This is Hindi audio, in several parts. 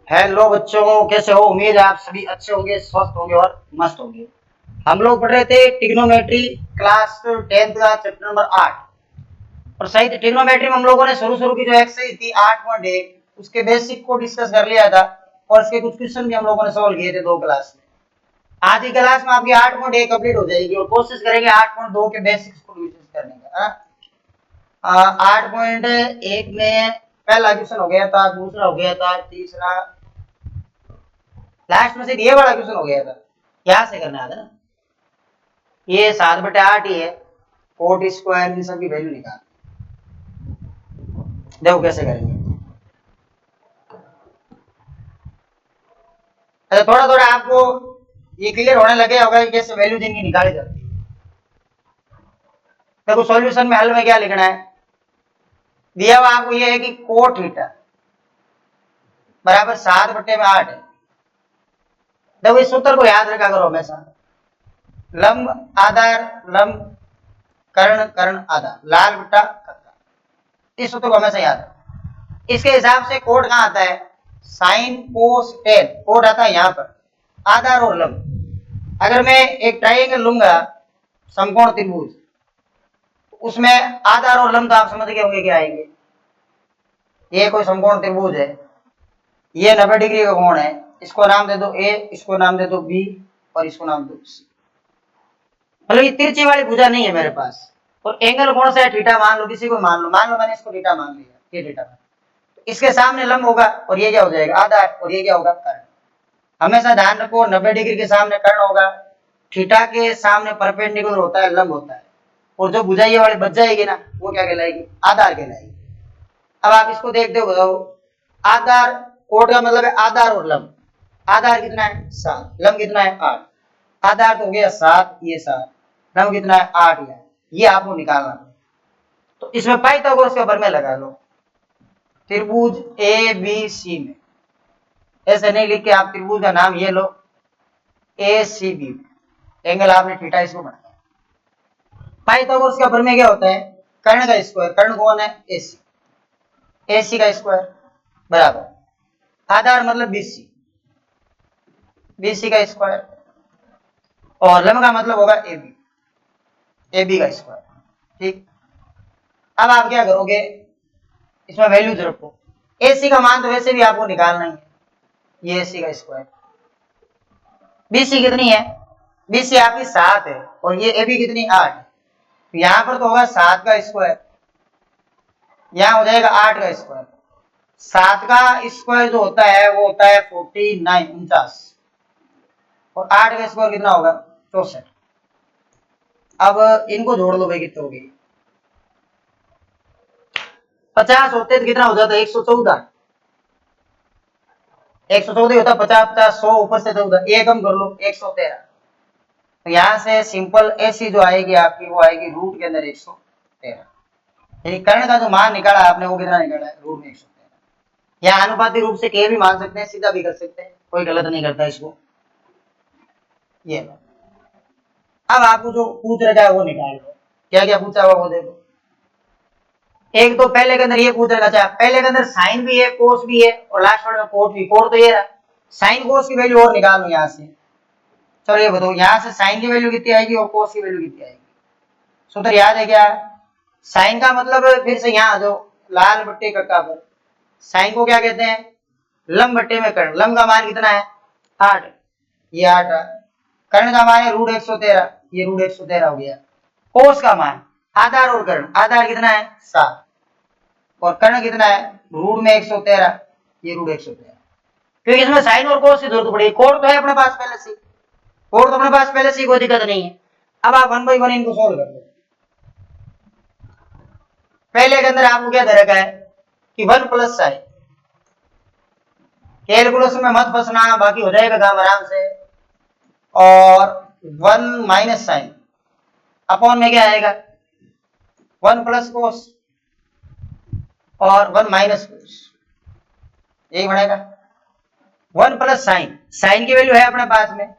हेलो बच्चों, कैसे हो? उम्मीद है आप सभी अच्छे होंगे, स्वस्थ होंगे और मस्त होंगे। हम लोग पढ़ रहे थे ट्रिग्नोमेट्री, क्लास 10th का चैप्टर नंबर 8। और सही थे, ट्रिग्नोमेट्री में हम लोगों ने शुरू की जो एक्सरसाइज थी 8.1 उसके बेसिक को डिस्कस कर लिया था और इसके कुछ क्वेश्चन भी हम लोगों ने सॉल्व किए थे 2 क्लास में। आज की क्लास में आपकी 8.1 कंप्लीट हो जाएगी और कोशिश करेंगे 8.2 के बेसिक्स को डिस्कस करने का। 8.1 में पहला क्वेश्चन हो गया था, दूसरा हो गया था, तीसरा, लास्ट में से ये वाला क्वेश्चन हो गया था। क्या से करना है ना, ये 7/8 ही है। कोट स्क्वायर इन सब की वैल्यू निकाल, देखो कैसे करेंगे। अच्छा, थोड़ा थोड़ा आपको ये क्लियर होने लगे होगा कि कैसे वैल्यू जिनकी निकाली जाती है। देखो सॉल्यूशन में, हल में क्या लिखना है, दिया हुआ आपको ये है कि कोट थीटा बराबर 7/8 है। देखो इस सूत्र को याद रखा करो हमेशा, लंब आधार लंब कर्ण कर्ण आधार लाल बट्टा कत्ता। इस सूत्र को हमेशा याद रखो। इसके हिसाब से कोड कहां आता है, साइन कोस टेन। कोड आता है यहां पर, आधार और लंब। अगर मैं एक ट्राइंगल लूंगा, समकोण त्रिभुज, उसमें आधार और लंब तो आप समझ गए होंगे क्या आएंगे। ये कोई समकोण त्रिभुज है, ये 90 डिग्री का कोण है, इसको नाम दे दो ए, इसको नाम दे दो बी और इसको नाम दो सी। मतलब ये तिरछी वाली भुजा नहीं है मेरे पास। और एंगल कौन सा है, थीटा मान लो, किसी को मान लो मैंने इसको थीटा मान लिया, ये थीटा। इसके सामने लंब होगा और ये क्या हो जाएगा, आधार, और ये क्या होगा, कर्ण। हमेशा ध्यान रखो 90 डिग्री के सामने कर्ण होगा, थीटा के सामने परपेंडिकुलर होता है, लंब होता है। और जो भुजा ये वाली बच जाएगी ना, वो क्या कहलाएगी, आधार कहलाएगी। अब आप इसको देखते हो, बताओ आधार, कोड का मतलब है आधार और लंब। आधार कितना है 7, लंब कितना है 8। आधार तो हो गया 7, ये 7, लंब कितना है 8, ये आपको निकालना। तो इसमें पाइथागोरस का प्रमेय लगा लो। त्रिभुज ए बी सी में ऐसे नहीं लिख के आप त्रिभुज का नाम ये लो, ए सी बी, एंगल आपने थीटा इसको बनाया। पाइथागोरस का प्रमेय क्या होता है, कर्ण का स्क्वायर, कर्ण कौन है, एसी, एसी का स्क्वायर बराबर आधार मतलब बीसी, बीसी का स्क्वायर, और लंब का मतलब होगा एबी, एबी का स्क्वायर। ठीक, अब आप क्या करोगे, इसमें वैल्यूज रखो। एसी का मान तो वैसे भी आपको निकालना ही है, ये एसी का स्क्वायर। बीसी कितनी है, बीसी आपकी 7 है और ये एबी कितनी 8 है। तो यहां पर तो होगा 7 का स्क्वायर, यहां हो जाएगा 8 का स्क्वायर। 7 का स्क्वायर जो होता है वो होता है 49, 49, और 8 का स्क्वायर कितना होगा, 64। अब इनको जोड़ लो भाई, कितने हो गई, 50 होते तो कितना हो जाता है, 114, 114 होता, 50 50 100 ऊपर से 14, ये कम कर लो 113। तो यहां से सिंपल एसी जो आएगी आपकी, वो आएगी रूट के अंदर 113। यानी कर्ण का जो मान निकाला आपने वो कितना निकाला है, रूट में 113। या अनुपातिक रूप से के भी मान सकते हैं, सीधा भी कर सकते हैं, कोई गलत नहीं करता इसको। ये अब आपको जो पूछ रखा है वो निकाल लो, क्या क्या पूछा हुआ वो देखो। एक तो पहले के अंदर ये पूछ रखा था, पहले के अंदर साइन भी है, कोस भी है, और लास्ट वाले में कोट भी। कोट तो ये रहा, साइन कोस की वैल्यू और निकालो यहाँ से। चलो ये बताओ, यहाँ से साइन की वैल्यू कितनी आएगी और कोस की वैल्यू कितनी आएगी। सूत्र याद है क्या, साइन का मतलब फिर से यहाँ आ जाओ, लाल बट्टे कक्का पर। साइन को क्या कहते हैं, लंब बट्टे में कर्ण। लंब का मान कितना है 8, ये 8 है। कर्ण का मान है रूट 113, ये रूट 113 हो गया। कोस का मान, आधार और कर्ण, आधार कितना है 7 और कर्ण कितना है रूट में 113, ये रूट 113। क्योंकि इसमें साइन और कोस की जरूरत पड़ेगी। कोड तो है अपने पास पहले से, कोड तो अपने पास पहले से, कोई दिक्कत नहीं है। अब आप 1 बाई 1 इनको सोल्व कर लो। पहले के अंदर आपको क्या दे रखा है कि 1 प्लस साइन, कैलकुलस में मत फंसना, बाकी हो जाएगा काम आराम से। और 1 माइनस साइन अपॉन में क्या आएगा, 1 प्लस कोस और 1 माइनस कोस, यही बनेगा। 1 प्लस साइन, साइन की वैल्यू है अपने पास में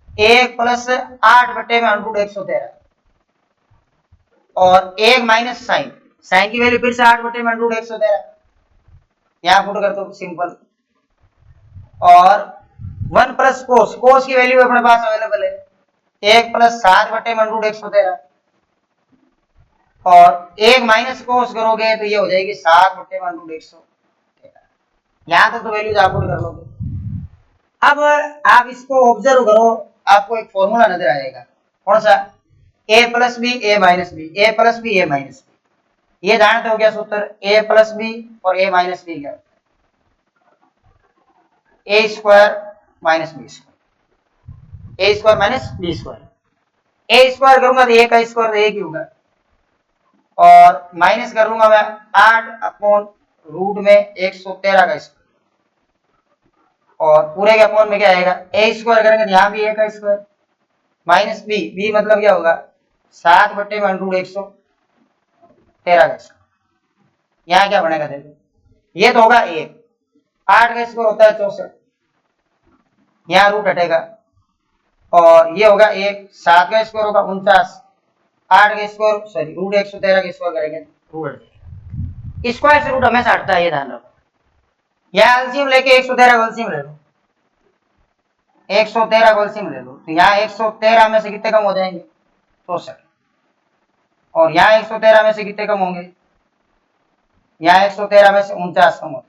1 प्लस 8 बट्टे में रूट 113, और 1 माइनस साइन, साइन की वैल्यू फिर से 8 बट्टे में रूट 113। यहां पुट कर दो सिंपल, और 1 प्लस कोस, कोस की वैल्यू अपने पास अवेलेबल है 1 प्लस 7/√113 और 1 माइनस कोस करोगे तो ये हो जाएगी 7/√113। यहां तक तो वैल्यूज आप पुट कर लोगे। अब आप इसको ऑब्जर्व करो, आपको एक फॉर्मूला नजर आएगा, कौन सा? a plus B A minus B, A plus B A minus B. ये जानते हो क्या सूत्र? a प्लस बी और a माइनस बी क्या? a square minus B square, a square minus B square. a square करूंगा तो a का स्क्वायर तो एक ही होगा और माइनस कर लूंगा मैं 8/√113 का स्क्वायर और पूरे के अपॉन में क्या आएगा? a स्क्वायर करेंगे तो यहाँ भी a का स्क्वायर माइनस बी, बी मतलब क्या होगा? 7/√113 का स्क्वायर। यहाँ क्या बनेगा देखो, ये तो होगा 1, 8 का स्क्वायर होता है 64, यहाँ रूट हटेगा और ये होगा 1, 7 का स्क्वायर होगा 49, 8 का स्क्वायर सॉरी √113 का स्क्वायर करेंगे रूट हट जाएगा। स्क्वायर से रूट हमेशा हटता है, ये ध्यान रखो। यहाँ एलसीएम लेके 113 का एलसीएम ले लो, 113 का एलसीएम ले लो तो यहाँ 113 में से कितने कम हो जाएंगे? 64 और यहाँ 113 में से कितने कम होंगे? यहाँ 113 में से 49 कम होते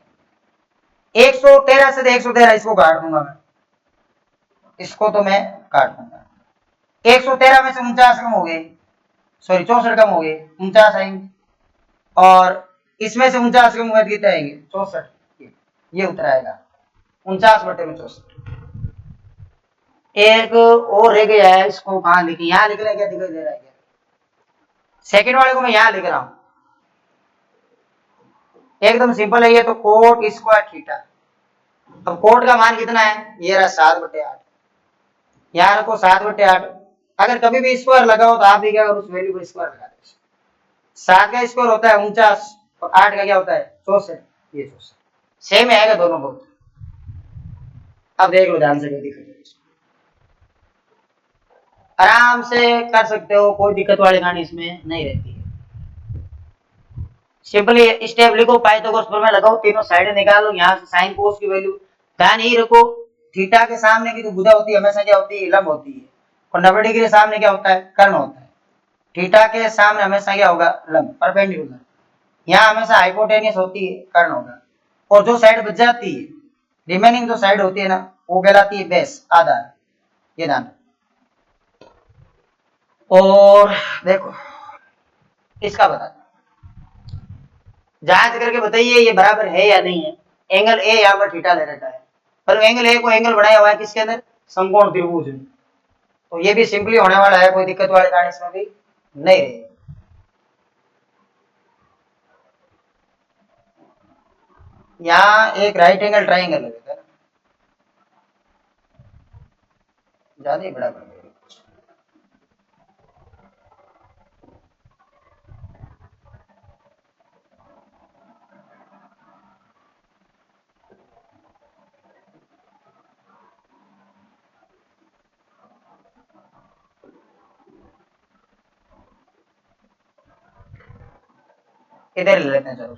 हैं। 113 से 113 इसको काट दूंगा मैं, इसको तो मैं काट दूंगा। 113 में से 49 कम हो गए, सॉरी 64 कम हो गए, 49 आएंगे और इसमें से 49 कम हुए तो कितने आएंगे? 64। ये उत्तर आएगा 49/64। एक और रह गया है, इसको कहाँ लिखी? यहाँ लिख रहा है क्या? दिखाई दे रहा है क्या? सेकंड वाले को मैं यहाँ लिख रहा हूं, एकदम सिंपल है ये तो, कोट स्क्वायर थीटा। अब कोट का मान कितना है? ये रहा 7/8, यहाँ रखो 7/8। अगर कभी भी स्क्वायर लगाओ तो आप भी क्या करो, उस वैल्यू को स्क्वायर लगा दो। 7 का स्क्वायर होता है 49 और 8 का क्या होता है? 64। ये 64 सेम आएगा दोनों को। अब देख लो ध्यान से, कोई दिक्कत नहीं, आराम से कर सकते हो, कोई दिक्कत वाली कहानी इसमें नहीं रहती है। सिंपली स्टेप लिखो, पाइथागोरस प्रमेय लगाओ, तीनों साइड निकालो, यहाँ से साइन कोस की वैल्यू। ध्यान यही रखो, थीटा के सामने की जो भुजा होती है हमेशा क्या होती है? लंब होती है। और 90 डिग्री के सामने क्या होता है? कर्ण होता है। थीटा के सामने हमेशा क्या होगा? लंब, परपेंडिकुलर। यहाँ हमेशा हाइपोटेनियस होती है, कर्ण होगा। और जो साइड बच जाती है, रिमेनिंग जो साइड होती है ना, वो कहलाती है बेस, आधार। ये ध्यान। और देखो इसका बता, जांच करके बताइए ये बराबर है या नहीं है। एंगल ए यहाँ पर थीटा ले रखा है, पर एंगल ए को एंगल बनाया हुआ है किसके अंदर? समकोण त्रिभुज में। तो ये भी सिंपली होने वाला है, कोई दिक्कत वाले कारण इसमें भी नहीं रहेगी। यहाँ एक राइट एंगल ट्राइंगल लगेगा, ज्यादा ही बड़ा बन गया। इधर ले लेते हैं चलो।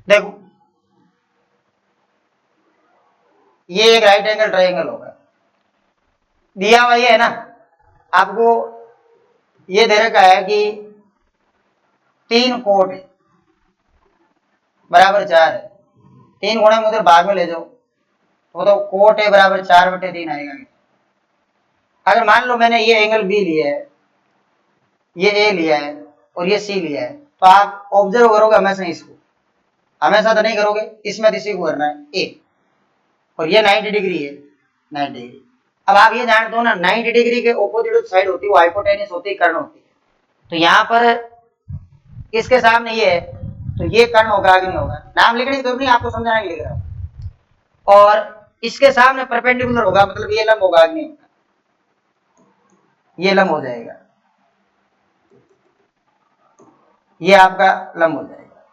देखो ये एक राइट एंगल ट्राइंगल होगा, दिया हुआ ये है ना आपको, ये दे रखा है कि 3 कोट है बराबर 4 है, 3 गुणे में उधर भाग में ले जाओ तो कोट है बराबर 4/3 आएगा। अगर मान लो मैंने ये एंगल बी लिया है, ये ए लिया है और ये सी लिया है, तो आप ऑब्जर्व करोगे हमेशा इसको, हमेशा तो नहीं करोगे, इसमें इसी को करना है ए, और ये 90 डिग्री है, 90 डिग्री। अब आप ये जानते हो ना 90 डिग्री के ऑपोजिट साइड होती है वो हाइपोटेनस होती है, कर्ण होती है। तो यहाँ पर इसके सामने ये है तो ये कर्ण होगा, आगे नहीं होगा। नाम लिखने की जरूरत नहीं, आपको समझाने के लिए लिख रहा हूं। और इसके सामने परपेंडिकुलर होगा, मतलब ये लंब होगा, आगे नहीं होगा, ये लंब हो जाएगा, ये आपका लंब हो जाएगा।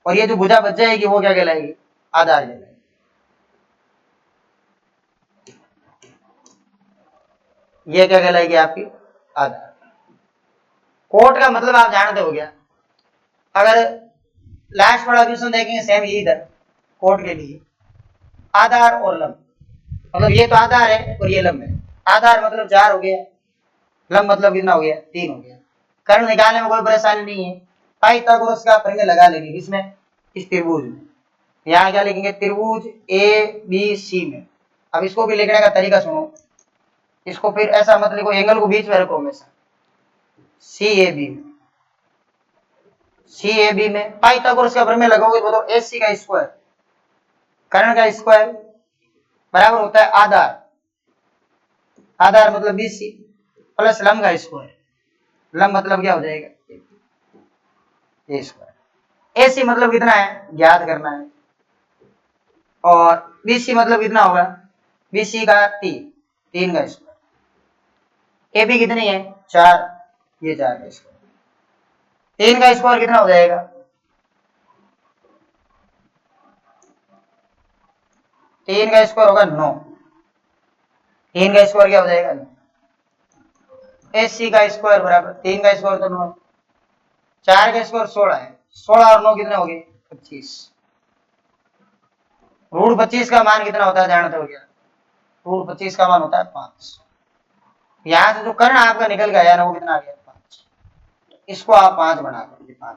और ये जो भुजा बच जाएगी वो क्या कहलाएगी? आधार कहलाएगी। ये क्या कहलाएगी? आपकी आधार। कोट का मतलब आप जानते हो क्या? अगर लास्ट वाला क्वेश्चन देखेंगे सेम ये इधर कोट के लिए, आधार और लंब, मतलब ये तो आधार है और ये लंब है। आधार मतलब 4 हो गया, लंब मतलब कितना हो गया 3 हो गया। कर्ण निकालने में कोई परेशानी नहीं है, पाइथागोरस का प्रमेय लगा लेंगे इसमें, इस त्रिभुज में। यहाँ क्या लिखेंगे, त्रिभुज ए बी सी में। अब इसको भी लिखने का तरीका सुनो, इसको फिर ऐसा मत लिखो, एंगल को बीच में रखो हमेशा, सी ए बी में, सी ए बी में पाइथागोरस का प्रमेय लगाओगे तो ए सी का स्क्वायर, कर्ण का स्क्वायर बराबर होता है आधार, आधार मतलब बी सी प्लस लंब का स्क्वायर, लंब मतलब क्या हो जाएगा ए स्क्वायर। ए सी मतलब कितना है ज्ञात करना है, और बी सी मतलब कितना होगा, बी सी का 3 का स्क्वायर। ए बी कितनी है 4, ये 4 का स्क्वायर, 3 का स्क्वायर कितना हो जाएगा, 3 का स्क्वायर होगा 9, 3 का स्क्वायर क्या हो जाएगा 9। ए सी का स्क्वायर बराबर 3 का स्क्वायर तो 9, 4 का स्क्वायर 16 है, 16 और 9 कितने हो गए 25। रूट 25 का मान कितना होता है जानते हो क्या, रूट 25 का मान होता है 5। यहां से जो कर्ण आपका निकल गया ना वो कितना आ गया 5, इसको आप 5 बना दो 5।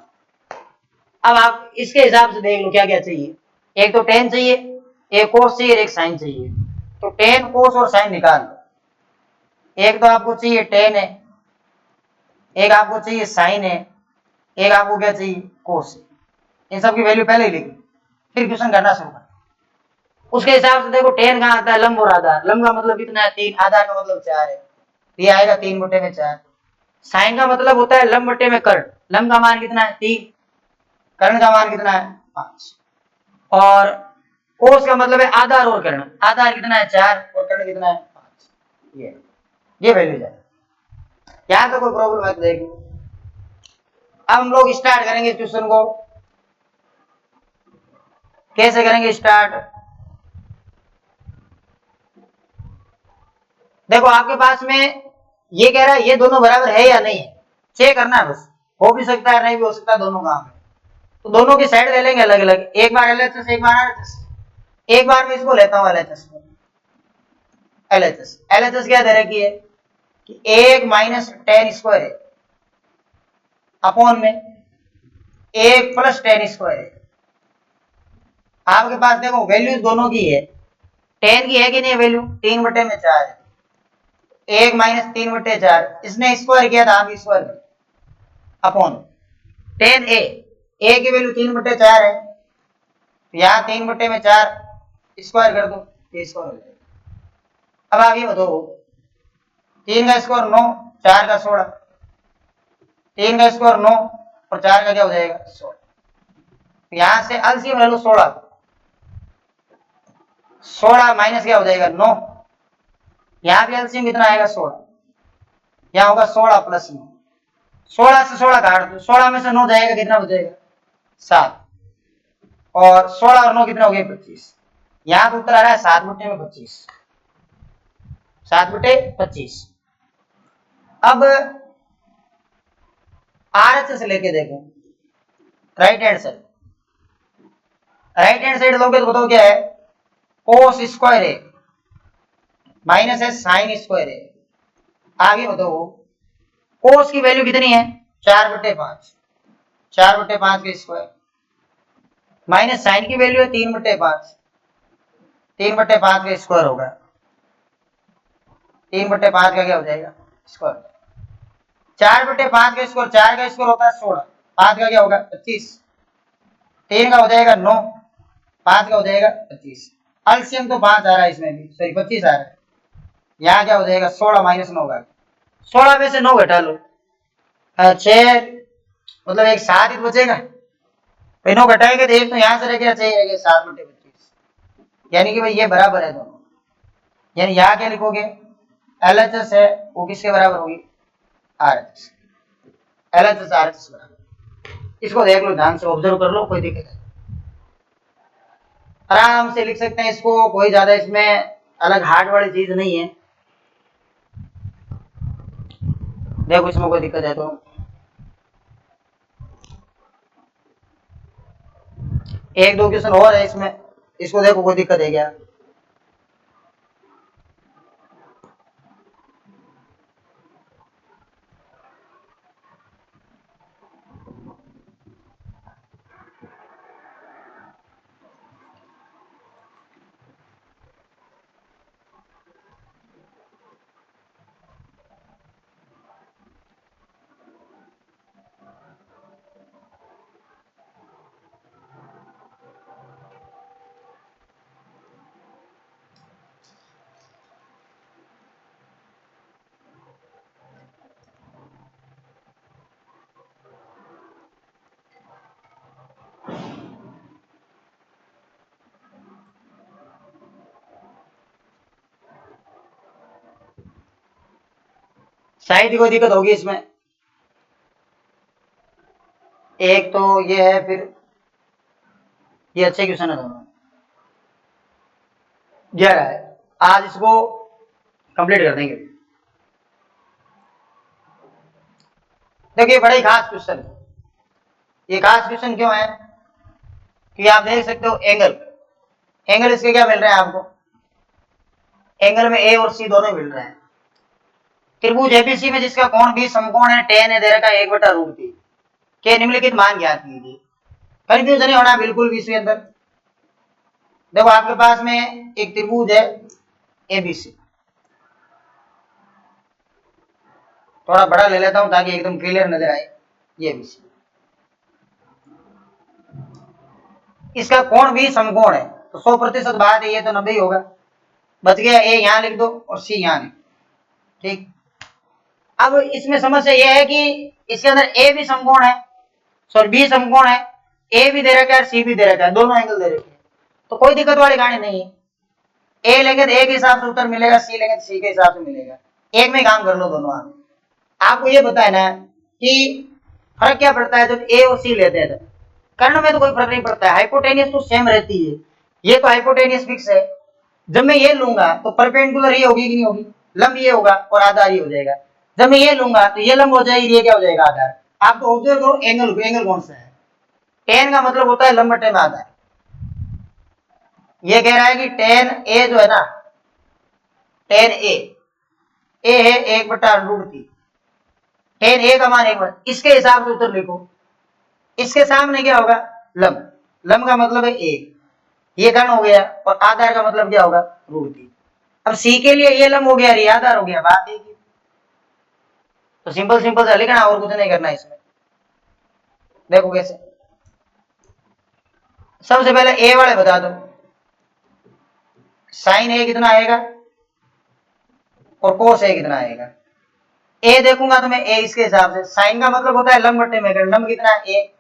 अब आप इसके हिसाब से देख लो क्या क्या चाहिए, एक तो टेन चाहिए, एक कोस चाहिए, एक साइन चाहिए। तो टेन कोस और साइन निकाल लो, एक तो आपको चाहिए टेन है, एक आपको चाहिए साइन है, एक आपको क्या चाहिए कोस है। इन सब की वैल्यू पहले ही लिख फिर क्वेश्चन करना शुरू कर। उसके हिसाब से देखो टेन कहाँ आता है, लंब और आधार, लंब का मतलब कितना है 3, आधार का मतलब 4 है, ये आएगा 3/4। साइन का मतलब होता है लंब बटे में कर्ण, लंब का मान कितना है 3, कर्ण का मान कितना है 5, और कोस का मतलब है आधार और कर्ण, आधार कितना है 4 और कर्ण कितना है 5, ये वैल्यू जाए। यहाँ तो कोई प्रॉब्लम है तो देखो। अब हम लोग स्टार्ट करेंगे इस क्वेश्चन को, कैसे करेंगे स्टार्ट, देखो आपके पास में ये कह रहा है ये दोनों बराबर है या नहीं है, चेक करना है बस, हो भी सकता है नहीं भी हो सकता है, दोनों काम है। तो दोनों की साइड ले लेंगे अलग अलग, एक बार एलएचएस एक बार आरएचएस, एक बार मैं इसको लेता हूं एलएचएस को, एलएचएस एलएचएस क्या दे रखी है कि 1 माइनस टेन स्क्वायर है अपॉन में 1 प्लस टेन स्क्वायर है। आपके पास देखो वैल्यूज दोनों की है, टेन की है कि नहीं वैल्यू 3/4 है, 1 माइनस 3/4, इसने स्क्वायर किया था आप स्क्वायर अपॉन टेन ए की वैल्यू 3/4 है, तो यहाँ 3/4 स्क्वायर कर दो, ये स्क्वायर हो जाएगा। अब आप ये बताओ 3 का स्क्वायर 9, 4 का 16, 3 का स्क्वायर 9 और 4 का क्या हो जाएगा 16, तो यहाँ से एलसीएम ले लो 16, 16 माइनस क्या हो जाएगा 9, यहाँ भी एलसीएम कितना आएगा 16, यहाँ होगा 16 प्लस 9, 16 से 16 काट दो, 16 में से 9 जाएगा कितना हो जाएगा 7, और 16 और 9 कितना हो गया 25, यहाँ तो उत्तर आ रहा है 7/25, 7/25। अब आरएचएस लेके देखो, right hand side, right hand side लोगे तो बताओ क्या है, कोस स्क्वायर है माइनस है साइन स्क्वायर है। आगे बताओ कोस की वैल्यू कितनी है 4/5, 4/5 के स्क्वायर, माइनस साइन की वैल्यू है 3/5, 3/5 का स्क्वायर होगा, 3/5 का क्या हो जाएगा स्क्वायर, 4/5 का स्क्वायर, 4 का स्क्वायर होता है 16, 5 का क्या होगा 25, 3 का हो जाएगा 9, 5 का हो जाएगा 25, एलसीएम तो 5 आ रहा है इसमें भी, सॉरी 25 आ रहा है, यहाँ क्या हो जाएगा 16 माइनस 9 का, 16 में से 9 घटा लो, 6 मतलब एक 7 ही बचेगा, 9 घटाएंगे तो एक तो यहाँ से रह गया, 6 रह गया 7/25, यानी कि भाई ये बराबर है दोनों, यानी यहाँ क्या लिखोगे एलएचएस है वो किसके बराबर होगी आरएचएस, एलएचएस आरएचएस बराबर। इसको देख लो ध्यान से ऑब्जर्व कर लो, कोई दिक्कत है आराम से लिख सकते हैं इसको, कोई ज्यादा इसमें अलग हार्ड वाली चीज नहीं है। देखो इसमें कोई दिक्कत है तो एक दो क्वेश्चन और है इसमें, इसको देखो कोई दिक्कत है क्या? शायद ही कोई दिक्कत होगी इसमें। एक तो ये है, फिर ये अच्छे क्वेश्चन है दोनों। 11 है, आज इसको कंप्लीट कर देंगे। देखिए बड़ा ही खास क्वेश्चन है। ये खास क्वेश्चन क्यों है कि आप देख सकते हो एंगल, एंगल इसके क्या मिल रहे हैं आपको? एंगल में ए और सी दोनों मिल रहे हैं। त्रिभुज एबीसी में जिसका कोण भी समकोण है, tan है दे रखा है 1/√3 के निम्नलिखित मान ज्ञात कीजिए। कंफ्यूजन नहीं होना बिल्कुल भी इसके अंदर। देखो आपके पास में एक त्रिभुज है एबीसी, थोड़ा बड़ा ले लेता हूं ताकि एकदम क्लियर नजर आए। ये एबीसी, इसका कोण भी समकोण है, तो 100% बात है, ये तो 90 होगा। बच गया ए यहां लिख दो और सी यहां लिख, ठीक। अब इसमें समस्या यह है कि इसके अंदर ए भी समकोण है, सॉरी बी समकोण है, ए भी दे रखा है, सी भी दे रखा है, दोनों एंगल दे रखे हैं, तो कोई दिक्कत वाली कहानी नहीं है। ए लेंगे तो ए के हिसाब से उत्तर मिलेगा, सी लेंगे तो सी के हिसाब से मिलेगा। एक में काम कर लो दोनों। आपको ये पता है ना कि फर्क क्या पड़ता है जब ए और सी लेते हैं? तो कर्ण में तो कोई फर्क नहीं पड़ता है, हाइपोटेनियस तो सेम रहती है। ये तो हाइपोटेनियस फिक्स है। जब मैं ये लूंगा तो परपेंडिकुलर ये होगी कि नहीं होगी? लंब ये होगा और आधार ये हो जाएगा। जब मैं ये लूंगा तो ये लंब हो जाएगी, ये क्या हो जाएगा? आधार। आप तो ऑब्जर्व करो एंगल, एंगल कौन सा है? टेन का मतलब होता है लंब बटे में आधार। ये कह रहा है कि टेन ए जो है ना, टेन ए है 1/√3, टेन ए का मान 1, इसके हिसाब से उत्तर लिखो। इसके सामने क्या होगा? लंब, लंब का मतलब है 1, ये कर्ण हो गया, और आधार का मतलब क्या होगा? √3। अब सी के लिए ये लंब हो गया, ये आधार हो गया, बात एक ही। तो सिंपल सिंपल सा लिखना, और कुछ नहीं करना इसमें। देखो कैसे, सबसे पहले ए वाले बता दो, साइन ए कितना आएगा और कोस ए कितना आएगा। ए देखूंगा तो मैं ए इसके हिसाब से, साइन का मतलब होता है लंब बट्टे में कर्ण, लंब कितना है? ए।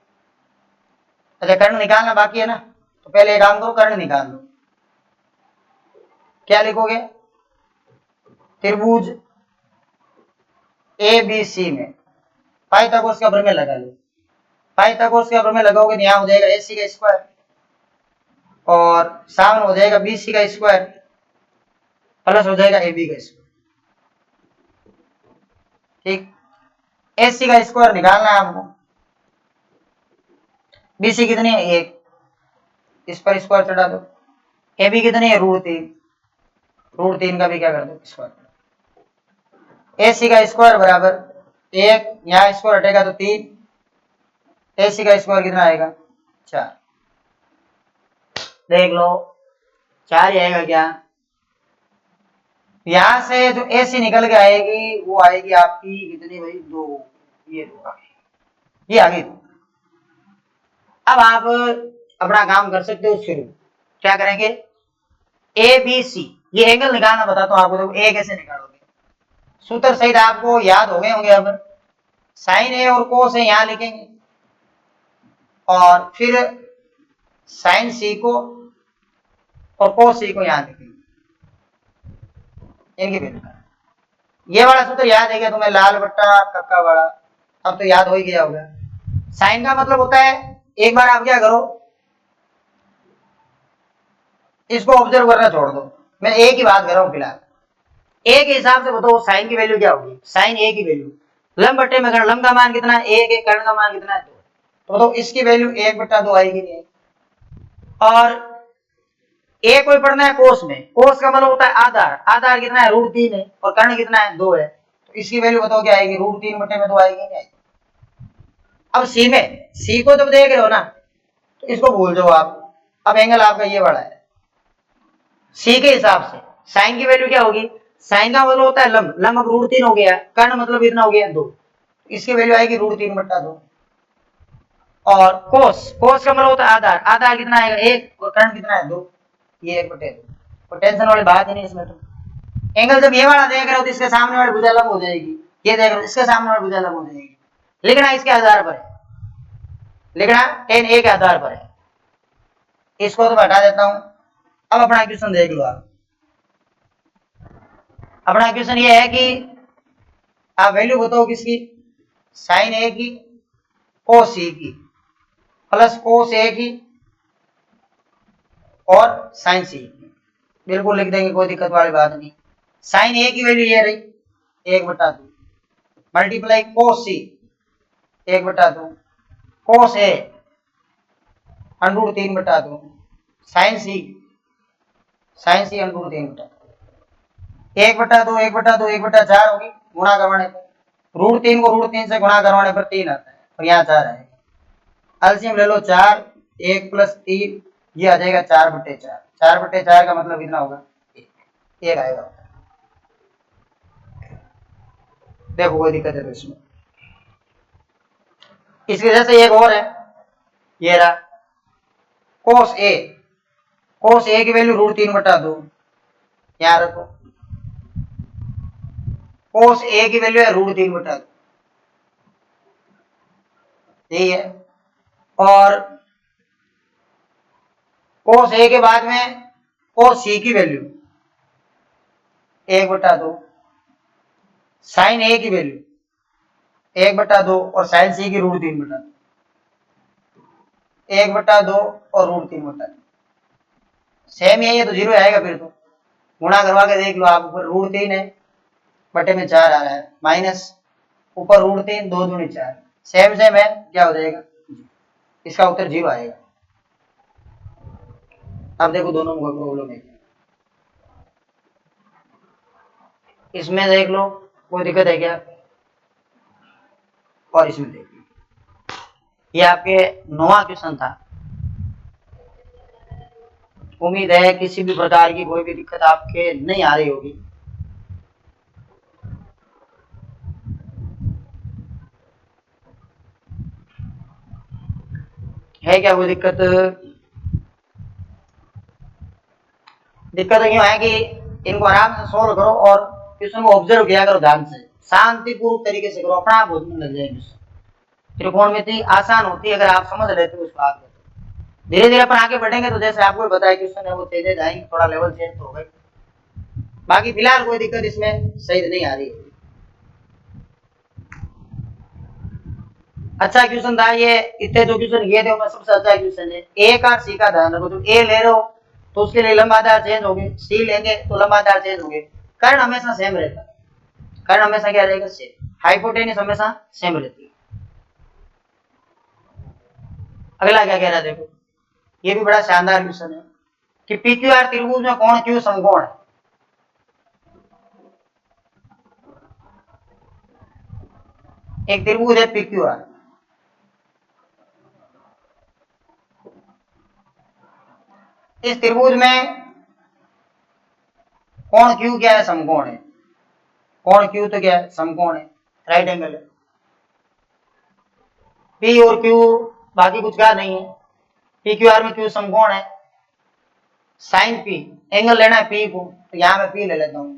अच्छा कर्ण निकालना बाकी है ना, तो पहले एक काम करो, कर्ण निकाल लो। क्या लिखोगे? त्रिभुज ए बी सी में पाइथागोरस का प्रमेय लगा लो। पाइथागोरस का प्रमेय लगाओगे तो यहां हो जाएगा AC का स्क्वायर, और सामने हो जाएगा BC का स्क्वायर, प्लस हो जाएगा AB का स्क्वायर, ठीक। AC का स्क्वायर निकालना है आपको। BC कितनी है? 1, इस पर स्क्वायर चढ़ा दो। AB कितनी है? √3, √3 का भी क्या कर दो? स्क्वायर। AC का स्क्वायर बराबर 1, यहाँ स्क्वायर हटेगा तो 3, AC का स्क्वायर कितना आएगा? 4। देख लो 4 ही आएगा क्या? यहां से जो AC निकल के आएगी वो आएगी आपकी कितनी भाई? 2, ये 2 आ गई, ये आ गई। अब आप अपना काम कर सकते हो शुरू। क्या करेंगे? ABC, ये एंगल निकालना बताता हूं आपको। देखो ए कैसे निकालोगे, सूत्र सहित आपको याद हो गए होंगे। अब साइन ए और कोस ए यहां लिखेंगे, और फिर साइन सी को और कोस सी को यहां लिखेंगे, इनकी वैल्यू। ये वाला सूत्र याद है क्या तुम्हें? लाल बट्टा कक्का वाला, अब तो याद हो ही गया होगा। साइन का मतलब होता है, एक बार आप क्या करो, इसको ऑब्जर्व करना छोड़ दो, मैं ए की बात कर रहा हूं फिलहाल। ए के हिसाब से बताओ साइन की वैल्यू क्या होगी? साइन ए की वैल्यू लंब बट्टे में कर्ण, लंब का मान कितना है? 1 है, कर्ण का मान कितना है? 2। तो बताओ इसकी वैल्यू 1/2 आएगी नहीं? और ए कोई पढ़ना है कोस में, कोस का मतलब होता है आधार, आधार कितना है √3 है और कर्ण कितना है 2 है, तो इसकी वैल्यू बताओ क्या आएगी, √3 बटे में 2 आएगी नहीं आएगी। अब सी में, सी को जब देख रहे हो ना तो इसको भूल जाओ आप, अब एंगल आपका ये बड़ा है, सी के हिसाब से साइन की वैल्यू क्या होगी, साइन का मतलब होता है लंब, लंब अब √3 हो गया, कर्ण मतलब इतना हो गया 2, इसकी वैल्यू आएगी √3 बटा 2। और कोस, कोस का मतलब होता है आधार, आधार कितना आएगा 1 और कर्ण कितना है 2, ये 1 बटे 2, और टेंशन वाली बात ही नहीं इसमें। तो एंगल जब ये वाला देख रहे हो तो इसके सामने वाली भुजा लंब हो जाएगी, ये देख रहे हो इसके सामने वाली भुजा लंब हो जाएगी, लिखना इसके आधार पर है, लिखना tan A के आधार पर है, इसको तो मैं हटा देता हूं। अब अपना इक्वेशन देख लो आप, अपना इक्वेशन ये है कि आप वैल्यू बताओ किसकी, साइन A की कोस C की प्लस कोस A की और साइन C की, बिल्कुल लिख देंगे, कोई दिक्कत वाली बात नहीं। साइन A की वैल्यू ये रही 1 बटा 2 मल्टीप्लाई कोस C 1 बटा 2 कोस A √3 बटा 2 साइन C √3 बटा 1 बटा 2 1 बटा 2 1 बटा 4 होगी, गुणा करवाने पर √3 को √3 से गुणा करवाने पर 3 आता है और यहाँ 4 आएगा, एलसीएम ले लो 4, 1 प्लस 3 ये आ जाएगा 4 बटे 4, 4 बटे 4 का मतलब कितना होगा 1 आएगा। देखो कोई दिक्कत है तो इसमें, इसकी वजह से एक और है, ये रहा कोस A, कोस A की वैल्यू √3 बटा 2, यहाँ रखो कोस A की वैल्यू है √3 बटा 2, यही है। और कोस A के बाद में कोस C की वैल्यू 1 बटा 2, साइन A की वैल्यू 1 बटा 2 और साइन C की √3 बटा 2, 1 बटा 2 और √3 बटा 2, सेम यही है तो 0 आएगा, फिर तो गुणा करवा के देख लो आप, ऊपर √3 है बटे में 4 आ रहा है, माइनस ऊपर √3 2 दूनी 4, सेम सेम है, क्या हो जाएगा, इसका उत्तर 0 आएगा। अब देखो दोनों में प्रॉब्लम है, इसमें देख लो कोई दिक्कत है क्या, और इसमें देख लो, ये आपके 9वां क्वेश्चन था। उम्मीद है किसी भी प्रकार की कोई भी दिक्कत आपके नहीं आ रही होगी। है क्या कोई दिक्कत, दिक्कत क्यों है कि इनको आराम से सोल्व करो और क्वेश्चन को ऑब्जर्व किया करो, ध्यान से शांतिपूर्वक तरीके से करो, अपना आप होने लग जाएगी। त्रिकोणमिति आसान होती है अगर आप समझ लेते हो उस बात को, धीरे धीरे अपन आगे बढ़ेंगे तो जैसे आपको बताया क्वेश्चन है वो चेंजेज आएंगे, थोड़ा लेवल चेंज हो गए, बाकी फिलहाल कोई दिक्कत इसमें सही नहीं आ रही। अच्छा क्वेश्चन था ये, इतने जो क्वेश्चन ये थे उनमें सबसे अच्छा क्वेश्चन है। ए का सी का ध्यान रखो, जो ए ले रहे हो तो उसके लिए लंबाधार चेंज होगी, सी लेंगे तो लंबाधार चेंज होगी, कर्ण हमेशा सेम रहता है, कर्ण हमेशा क्या रहेगा सेम, हाइपोटेनस हमेशा सेम रहती है। अगला क्या कह रहा है देखो, ये भी बड़ा शानदार क्वेश्चन है कि पी क्यू आर त्रिभुज में कोण क्यू समकोण है। एक त्रिभुज है पी क्यू आर, इस त्रिभुज में कोण क्यू क्या है, समकोण है, कोण क्यू तो क्या है समकोण है, राइट एंगल है, पी और क्यू बाकी कुछ का नहीं है, पी क्यू आर में क्यू समकोण है, साइन पी एंगल लेना है पी को, तो यहां मैं पी ले लेता हूं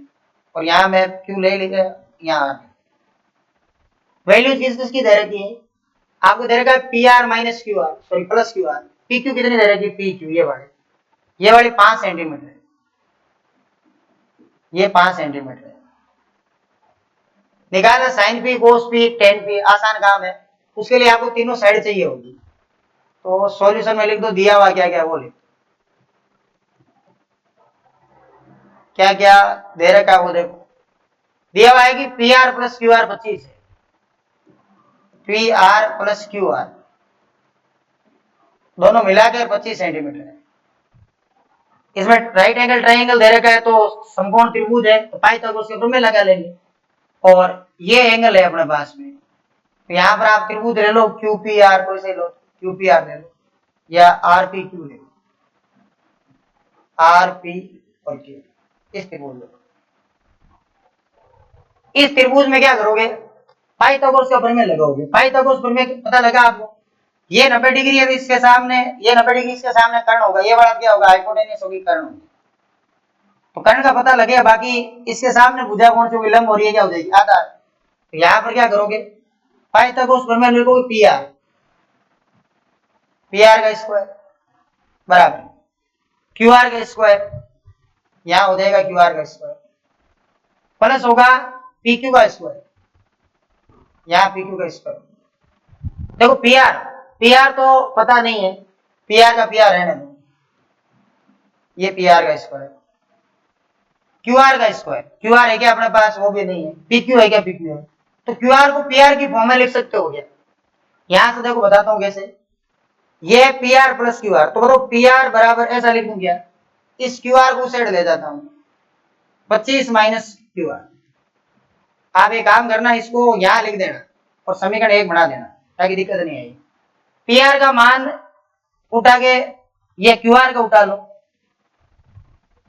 और यहां मैं क्यू ले लेगा, यहां वैल्यू किस किसकी दे रखी है, आपको दे रखा है P R minus Q R, sorry plus Q R, P Q कितनी दे रखी है पी क्यू, ये वाली 5 सेंटीमीटर है, ये 5 सेंटीमीटर है, निकालना sign P cos P ten P, आसान काम है, उसके लिए आपको तीनों साइड चाहिए होगी, तो सॉल्यूशन में लिख दो दिया हुआ क्या क्या वो लिख, क्या क्या दे रखा है वो देखो, दिया हुआ है कि P R plus Q R 25 है, P R plus Q R दोनों मिलाकर 25 सेंटीमीटर है, इसमें राइट एंगल ट्राइंगल दे रखा है तो समकोण त्रिभुज है तो पाइथागोरस के प्रमेय लगा लेंगे। और ये एंगल है अपने पास में, तो यहाँ पर आप त्रिभुज ले लो क्यू पी आर, कोई से लो क्यू पी आर ले लो या आर पी क्यू ले लो, आर पी और क्यू, इस त्रिभुज में। इस त्रिभुज में क्या करोगे, पाइथागोरस का प्रमेय लगाओगे। पाइथागोरस प्रमेय पता लगा आपको, ये 90 डिग्री है इसके सामने, ये 90 डिग्री इसके सामने कर्ण होगा, ये वाला क्या होगा, हाइपोटेन्यूस होगी, कर्ण होगी। तो कर्ण का पता लगेगा, बाकी इसके सामने भुजा कौन सी विलंब हो रही है, क्या हो जाएगी, आधार। तो यहां पर क्या करोगे, पाइथागोरस प्रमेय लिखोगे पी आर, पी आर का स्क्वायर बराबर क्यू आर का स्क्वायर, यहां हो जाएगा क्यू आर का स्क्वायर, प्लस होगा पी क्यू का स्क्वायर, यहां पी क्यू का स्क्वायर। देखो पी आर तो पता नहीं है, पी आर का पी आर रहने दो, ये पी आर का स्क्वायर, क्यू आर का स्क्वायर, क्यू आर है क्या अपने पास, वो भी नहीं है, पी क्यू है क्या, पी क्यू है। तो क्यू आर को पी आर की फॉर्म में लिख सकते हो क्या, यहां से देखो बताता हूं कैसे, ये P R plus Q R, तो बताओ पी आर बराबर ऐसा लिख दूं क्या, इस क्यू आर को साइड ले जाता हूं, 25 माइनस क्यू आर। आप एक काम करना, इसको यहां लिख देना और समीकरण 1 बना देना ताकि दिक्कत नहीं आएगी। पी आर का मान उठा के ये क्यू आर का उठा लो,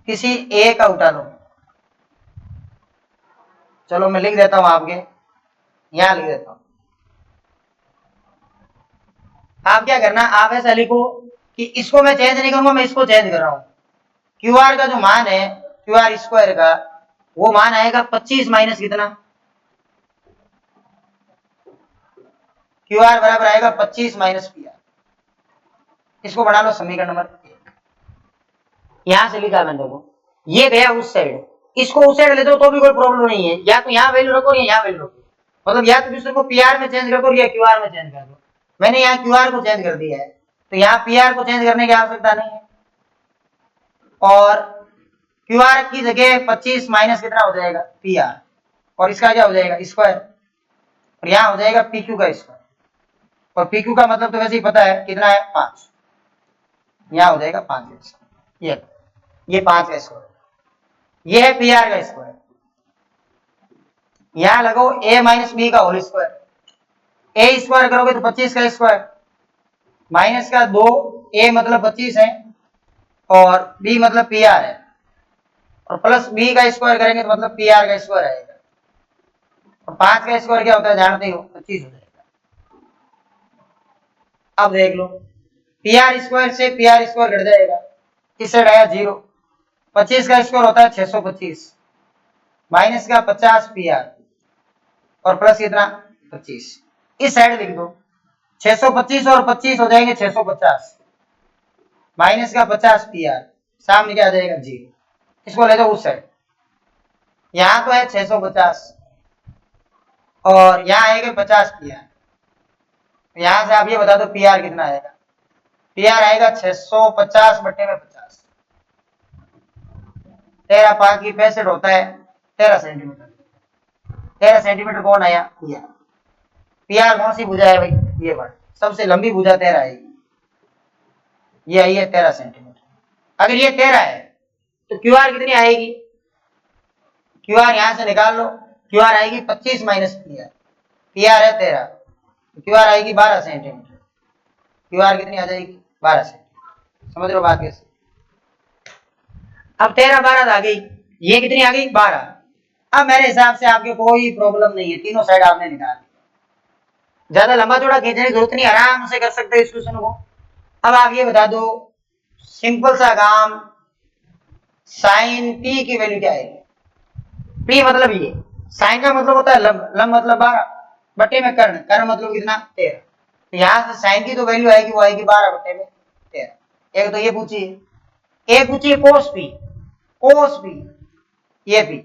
किसी ए का उठा लो, चलो मैं लिख देता हूं आपके, यहां लिख देता हूं। आप क्या करना, आप ऐसा लिखो कि इसको मैं चेंज नहीं करूंगा, मैं इसको चेंज कर रहा हूं। क्यू आर का जो मान है, क्यू आर स्क्वायर का, वो मान आएगा 25 माइनस कितना, क्यू आर बराबर आएगा 25 माइनस पी आर। इसको बना लो समीकरण नंबर 1, यहां से लिखा मैंने, देखो ये गया उस साइड, इसको उस साइड ले दो तो भी कोई प्रॉब्लम नहीं है, या तो यहाँ वैल्यू रखो या यहाँ वैल्यू रखो, मतलब या तो दूसरे को पी आर में चेंज कर दो या क्यू आर में चेंज कर दो। मैंने यहाँ क्यू आर को चेंज कर दिया है, तो यहाँ पी आर को चेंज करने की आवश्यकता नहीं है, और क्यू आर की जगह 25 माइनस कितना हो जाएगा, पी आर, और इसका क्या हो जाएगा, स्क्वायर, और यहाँ हो जाएगा पी क्यू का स्क्वायर, और पी क्यू का मतलब तो वैसे ही पता है कितना है, 5, यहाँ हो जाएगा 5, ये 5 का स्क्वायर, ये है पी आर का स्क्वायर। यहां लगो ए माइनस बी का होल स्क्वायर, ए स्क्वायर करोगे तो 25 का स्क्वायर, माइनस का 2, ए मतलब 25 है और बी मतलब पी आर है, और प्लस बी का स्क्वायर करेंगे तो मतलब पी आर का स्क्वायर आएगा, और 5 का स्क्वायर क्या होता है जानते हो, 25 हो जाएगा। अब देख लो, पी आर स्क्वायर से पी आर स्क्वायर घट जाएगा, इस साइड आया 0, 25 का स्क्वायर होता है 625, माइनस का 50 पी आर, और प्लस कितना 25, इस साइड लिख दो, 625 और 25 हो जाएंगे 650, माइनस का 50 पी आर, सामने क्या आ जाएगा 0, इसको ले दो उस साइड, यहां तो है 650 और यहां आएगा 50 पी आर, यहां से आप ये बता दो पी आर कितना आएगा, पी आर आएगा 650 बट्टे में 50, 13 5 की 65 होता है 13 सेंटीमीटर, 13 सेंटीमीटर कौन आया, पी आर। पी आर कौन सी भुजा है भाई, ये वर्ड सबसे लंबी भुजा 13 आएगी, ये आई है 13 सेंटीमीटर। अगर ये 13 है तो क्यू आर कितनी आएगी, क्यू आर यहां से निकाल लो, क्यू आर आएगी 25 माइनस पी आर है 13, क्यू आर आएगी 12 सेंटीमीटर, क्यू आर कितनी आ जाएगी 12 सेंटीमीटर, समझ लो बात कैसे। अब 13 12 आ गई, ये कितनी आ गई 12। अब मेरे हिसाब से आपके कोई प्रॉब्लम नहीं है, तीनों साइड आपने निकाल दी, ज्यादा लंबा चौड़ा खींचने की जरूरत नहीं, आराम से कर सकते हैं इस क्वेश्चन को। अब आप ये बता दो, सिंपल सा काम, साइन पी की वैल्यू क्या आएगी, पी मतलब ये, साइन का मतलब होता है लंब, लंब मतलब 12 बट्टे में कर्ण, कर्ण मतलब कितना 13, तो यहां से साइन की तो वैल्यू आएगी, वो आएगी 12 बट्टे में 13। एक तो ये पूछिए, एक पूछिए कोस पी, कोस पी, ये पी,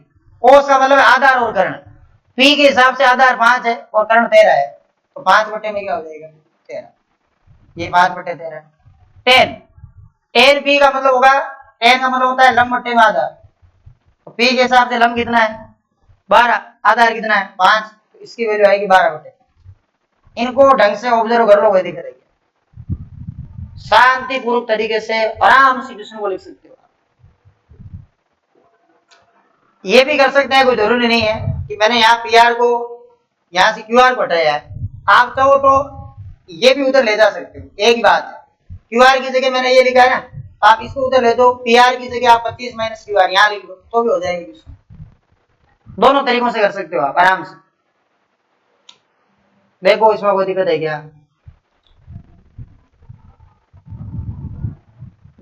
कोस का मतलब आधार और कर्ण, पी के हिसाब से आधार 5 है और कर्ण 13 है, तो 5 बट्टे में क्या हो जाएगा 13, ये 5 बट्टे 13। टेन, टेन पी का मतलब होगा, टेन का मतलब होता है लंब बट्टे में आधार, तो पी के हिसाब से लंब कितना है 12, आधार कितना है 5, तो इसकी वैल्यू आएगी 12 बटे। इनको ढंग से ऑब्जर्व कर लो, वही दिख शांतिपूर्वक तरीके से आराम से क्वेश्चन को लिख सकते हो। ये भी कर सकते हैं, कोई जरूरी नहीं है कि मैंने यहाँ PR को यहाँ से QR को हटाया है, आप चाहो तो ये भी उधर ले जा सकते हो, एक ही बात है। QR की जगह मैंने ये लिखा है ना, आप इसको उधर ले दो, PR की जगह आप 25 - QR यहाँ लिख दो तो भी हो जाएगी। दोनों तरीकों से कर सकते हो आप आराम से। देखो इसमें कोई दिक्कत है क्या?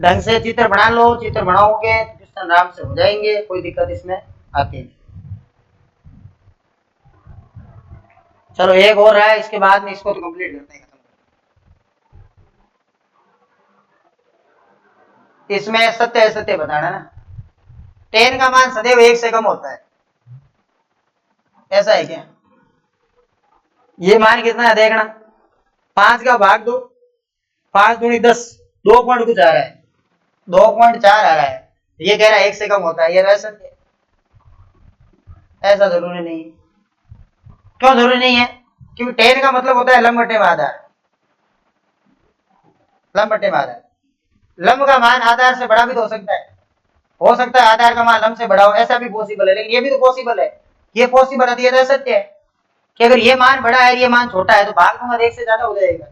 ढंग से चित्र बना लो, चित्र बनाओगे तो आराम से हो जाएंगे, कोई दिक्कत इसमें आती नहीं। चलो एक और है, इसके बाद में इसको तो कंप्लीट करते हैं। इसमें सत्य असत्य बताना ना। 10 का मान सदैव 1 से कम होता है, ऐसा है क्या? ये मान कितना है देखना, 5 का भाग दो, 5 दूनी 10, 2 पॉइंट कुछ आ रहा है, 2.4 आ रहा है, ये कह रहा है 1 से कम होता है, ये रह सकते, ऐसा जरूरी नहीं है। क्यों जरूरी नहीं है? क्योंकि 10 का मतलब होता है लंब बटे में आधार, लंब बटे में आधार। लंब का मान आधार से बड़ा भी तो हो सकता है आधार का मान लंब से बड़ा हो, ऐसा भी पॉसिबल है, लेकिन ये भी तो पॉसिबल है, ये पॉसिबल है, ये सत्य है कि अगर ये मान बड़ा है ये मान छोटा है तो भाग दूंगा 1 से ज्यादा हो जाएगा।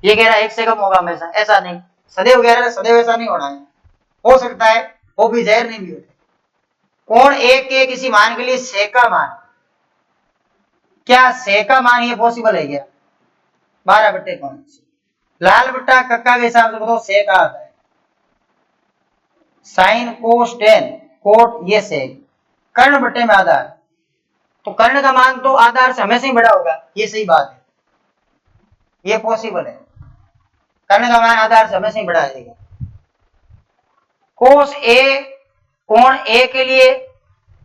ये कह रहा है 1 से कम होगा हमेशा, ऐसा नहीं, सदैव कह रहा है सदैव ऐसा नहीं होना है, हो सकता है, वो भी जहर नहीं भी होता। कोण 1 के किसी मान के लिए सेक का मान, क्या सेक का मान ये पॉसिबल है क्या? 12/5। लाल बट्टा कक्का के हिसाब से बताओ सेक आता है, साइन कोस टेन कोट ये सेक, कर्ण बट्टे में आधार, तो कर्ण का मान तो आधार से हमेशा ही बड़ा होगा, ये सही बात है, ये पॉसिबल है, कर्ण का मान आधार से हमेशा ही बड़ा आएगा। कोस ए, कोण ए के लिए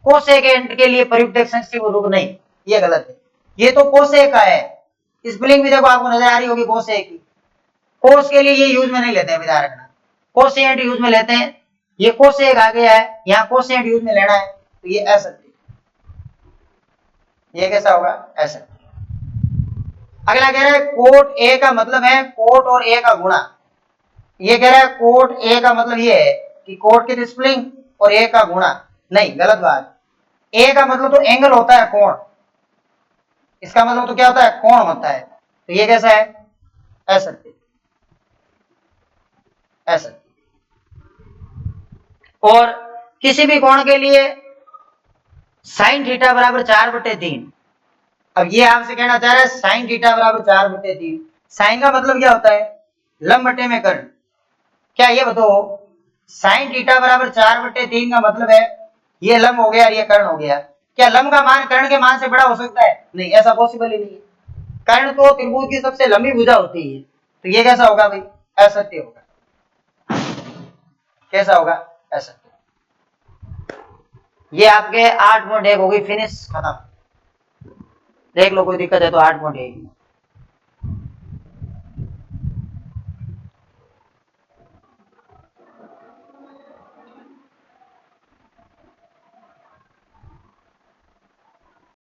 कोसेकेंट के लिए प्रयुक्त एक संक्षिप्त रूप नहीं, ये गलत है, ये तो कोसे का है, स्पेलिंग भी देखो आपको नजर आ रही होगी कोसे की, कोस के लिए ये यूज में नहीं लेते हैं, विचार रखना, कोसेंट यूज में लेते हैं, ये कोसेक आ गया है, यहाँ कोसेंट यूज में लेना है, तो ये असत्य, ये कैसा होगा? असत्य। अगला कह रहा है कोट ए का मतलब है कोट और ए का गुणा, ये कह रहा है कोट ए का मतलब ये है कि कोट की स्पेलिंग और ए का गुणा, नहीं, गलत बात। ए का मतलब तो एंगल होता है कोण, इसका मतलब तो क्या होता है? कोण होता है, तो ये कैसा है? असत्य, असत्य। और किसी भी कोण के लिए साइन थीटा बराबर 4/3, अब ये आपसे कहना चाह रहा है साइन थीटा बराबर 4/3, साइन का मतलब क्या होता है? लंब बटे में कर्ण, क्या ये बताओ, साइन थीटा बराबर 4/3 का मतलब है ये लंब हो गया और ये कर्ण हो गया, क्या लंब का मान कर्ण के मान से बड़ा हो सकता है? नहीं, ऐसा पॉसिबल ही नहीं है, कर्ण तो त्रिभुज की सबसे लंबी भुजा होती है, तो ये कैसा होगा भाई? असत्य होगा, कैसा होगा? असत्य। ये आपके 8.1 होगी, फिनिश, खत्म। देख लो कोई दिक्कत है तो 8.1